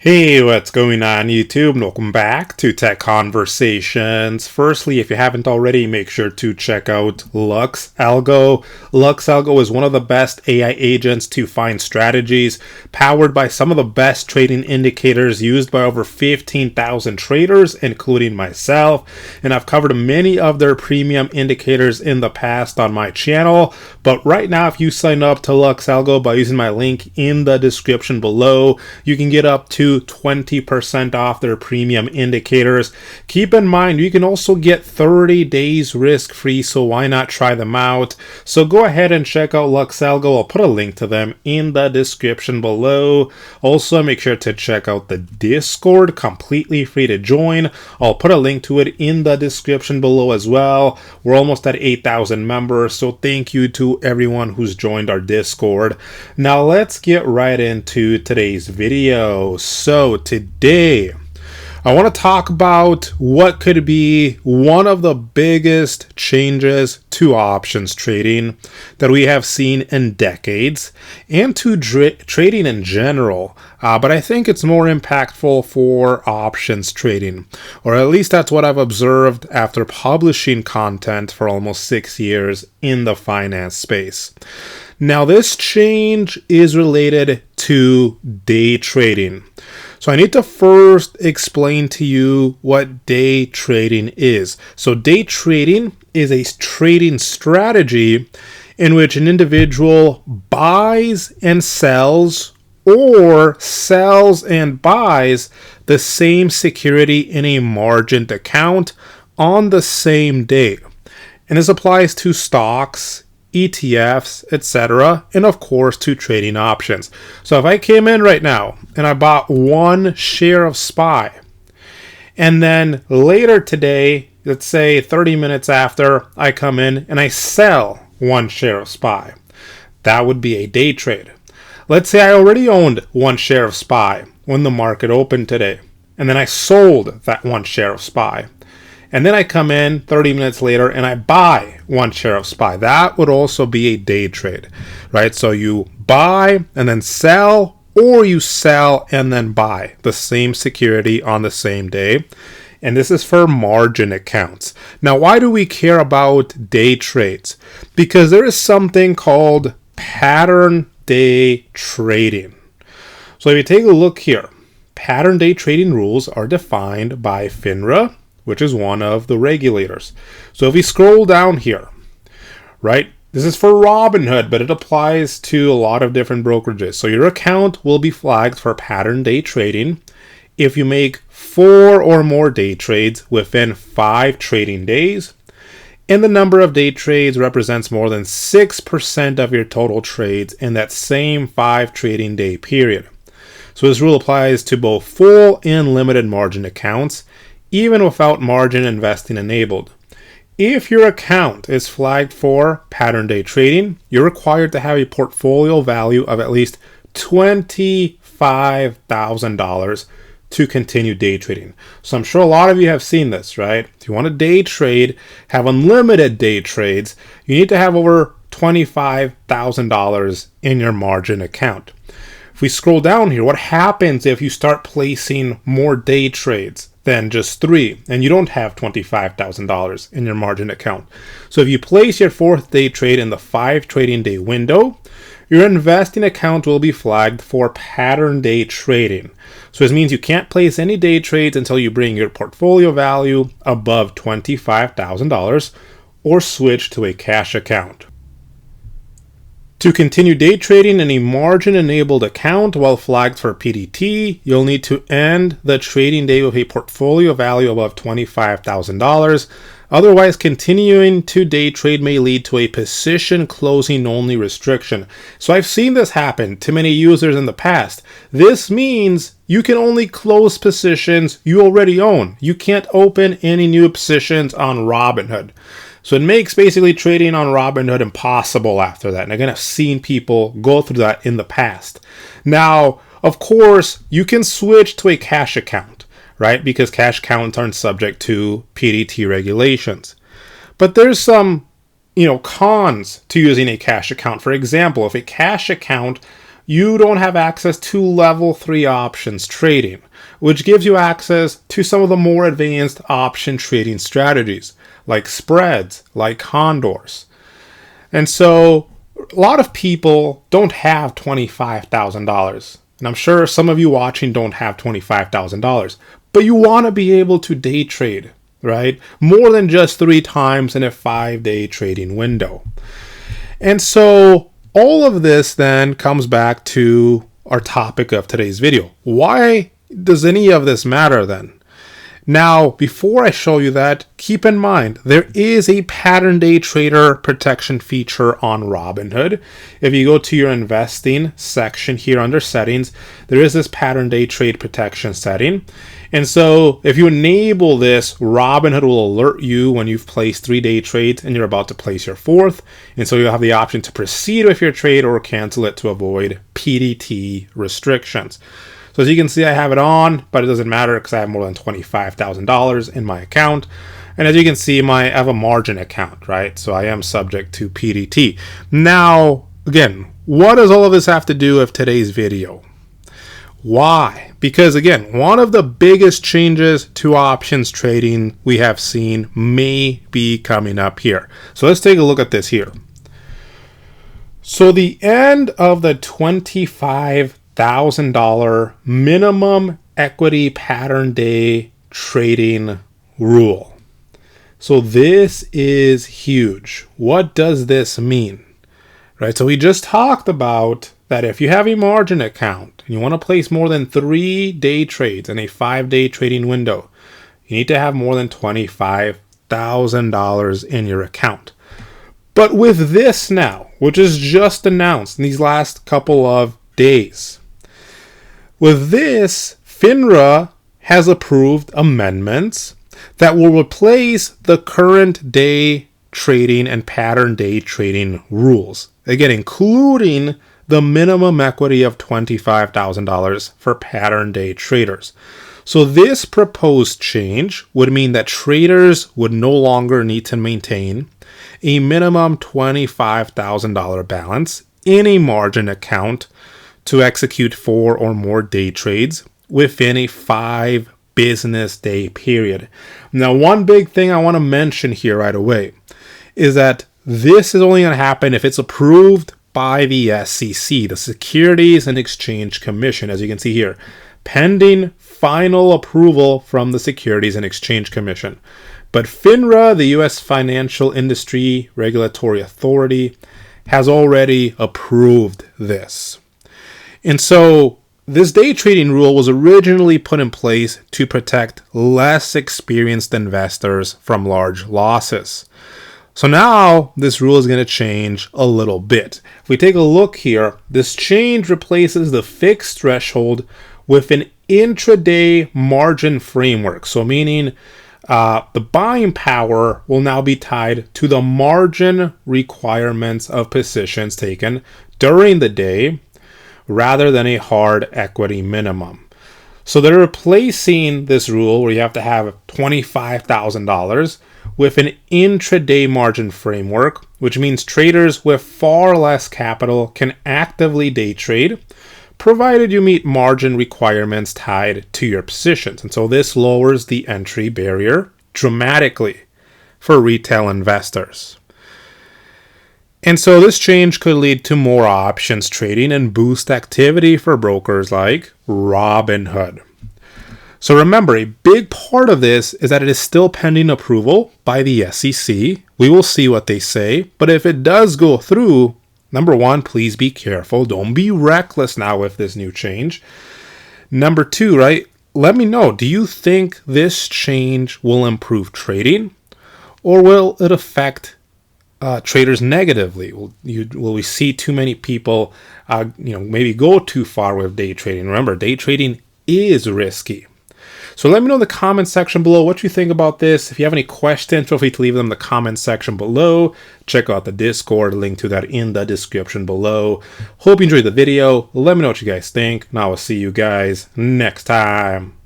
Hey, what's going on YouTube? And welcome back to Tech Conversations. Firstly, if you haven't already, make sure to check out LuxAlgo. LuxAlgo is one of the best AI agents to find strategies, powered by some of the best trading indicators used by over 15,000 traders, including myself. And I've covered many of their premium indicators in the past on my channel. But right now, if you sign up to LuxAlgo by using my link in the description below, you can get up to 20% off their premium indicators. Keep in mind, you can also get 30 days risk-free, so why not try them out? So go ahead and check out LuxAlgo. I'll put a link to them in the description below. Also, make sure to check out the Discord, completely free to join. I'll put a link to it in the description below as well. We're almost at 8,000 members, so thank you to everyone who's joined our Discord. Now let's get right into today's video. So today, I want to talk about what could be one of the biggest changes to options trading that we have seen in decades and to trading in general. But I think it's more impactful for options trading, or at least that's what I've observed after publishing content for almost 6 years in the finance space. Now, this change is related to day trading. So I need to first explain to you what day trading is. So day trading is a trading strategy in which an individual buys and sells or sells and buys the same security in a margined account on the same day. And this applies to stocks, ETFs, etc., and of course to trading options. So if I came in right now and I bought one share of SPY, and then later today, let's say 30 minutes after, I come in and I sell one share of SPY, that would be a day trade. Let's say I already owned one share of SPY when the market opened today, and then I sold that one share of SPY. And then I come in 30 minutes later and I buy one share of SPY. That would also be a day trade, right? So you buy and then sell, or you sell and then buy the same security on the same day. And this is for margin accounts. Now, why do we care about day trades? Because there is something called pattern day trading. So if you take a look here, pattern day trading rules are defined by FINRA, which is one of the regulators. So if we scroll down here, right, this is for Robinhood, but it applies to a lot of different brokerages. So your account will be flagged for pattern day trading if you make 4 or more day trades within 5 trading days, and the number of day trades represents more than 6% of your total trades in that same 5 trading day period. So this rule applies to both full and limited margin accounts, even without margin investing enabled. If your account is flagged for pattern day trading, you're required to have a portfolio value of at least $25,000 to continue day trading. So I'm sure a lot of you have seen this, right? If you want to day trade, have unlimited day trades, you need to have over $25,000 in your margin account. If we scroll down here, what happens if you start placing more day trades than just 3, and you don't have $25,000 in your margin account? So if you place your 4th day trade in the 5 trading day window, your investing account will be flagged for pattern day trading. So this means you can't place any day trades until you bring your portfolio value above $25,000 or switch to a cash account. To continue day trading in a margin-enabled account while flagged for PDT, you'll need to end the trading day with a portfolio value above $25,000. Otherwise, continuing to day trade may lead to a position closing only restriction. So I've seen this happen to many users in the past. This means you can only close positions you already own. You can't open any new positions on Robinhood. So it makes basically trading on Robinhood impossible after that. And again, I've seen people go through that in the past. Now, of course, you can switch to a cash account, right? Because cash accounts aren't subject to PDT regulations. But there's some, cons to using a cash account. For example, if a cash account you don't have access to level 3 options trading, which gives you access to some of the more advanced option trading strategies like spreads, like condors. And so a lot of people don't have $25,000. And I'm sure some of you watching don't have $25,000, but you want to be able to day trade, right? More than just 3 times in a 5-day trading window. And so all of this then comes back to our topic of today's video. Why does any of this matter then? Now, before I show you that, keep in mind, there is a pattern day trader protection feature on Robinhood. If you go to your investing section here under settings, there is this pattern day trade protection setting. And so if you enable this, Robinhood will alert you when you've placed 3 day trades and you're about to place your 4th. And so you'll have the option to proceed with your trade or cancel it to avoid PDT restrictions. So as you can see, I have it on, but it doesn't matter because I have more than $25,000 in my account. And as you can see, I have a margin account, right? So I am subject to PDT. Now, again, what does all of this have to do with today's video? Why? Because again, one of the biggest changes to options trading we have seen may be coming up here. So let's take a look at this here. So the end of the $25,000 minimum equity pattern day trading rule. So this is huge. What does this mean? Right? So we just talked about that if you have a margin account and you want to place more than 3 day trades in a 5-day trading window, you need to have more than $25,000 in your account. But with this now, which is just announced in these last couple of days, with this, FINRA has approved amendments that will replace the current day trading and pattern day trading rules. Again, including the minimum equity of $25,000 for pattern day traders. So this proposed change would mean that traders would no longer need to maintain a minimum $25,000 balance in a margin account to execute 4 or more day trades within a 5 business day period. Now, one big thing I want to mention here right away is that this is only going to happen if it's approved by the SEC, the Securities and Exchange Commission, as you can see here, pending final approval from the Securities and Exchange Commission. But FINRA, the U.S. Financial Industry Regulatory Authority, has already approved this. And so this day trading rule was originally put in place to protect less experienced investors from large losses. So now this rule is going to change a little bit. If we take a look here, this change replaces the fixed threshold with an intraday margin framework. So meaning the buying power will now be tied to the margin requirements of positions taken during the day, rather than a hard equity minimum. So they're replacing this rule where you have to have $25,000 with an intraday margin framework, which means traders with far less capital can actively day trade, provided you meet margin requirements tied to your positions. And so this lowers the entry barrier dramatically for retail investors. And so this change could lead to more options trading and boost activity for brokers like Robinhood. So remember, a big part of this is that it is still pending approval by the SEC. We will see what they say. But if it does go through, number 1, please be careful. Don't be reckless now with this new change. Number 2, right? Let me know, do you think this change will improve trading, or will it affect traders negatively? Will we see too many people, maybe go too far with day trading? Remember, day trading is risky. So let me know in the comment section below what you think about this. If you have any questions, feel free to leave them in the comment section below. Check out the Discord, link to that in the description below. Hope you enjoyed the video. Let me know what you guys think, and I will see you guys next time.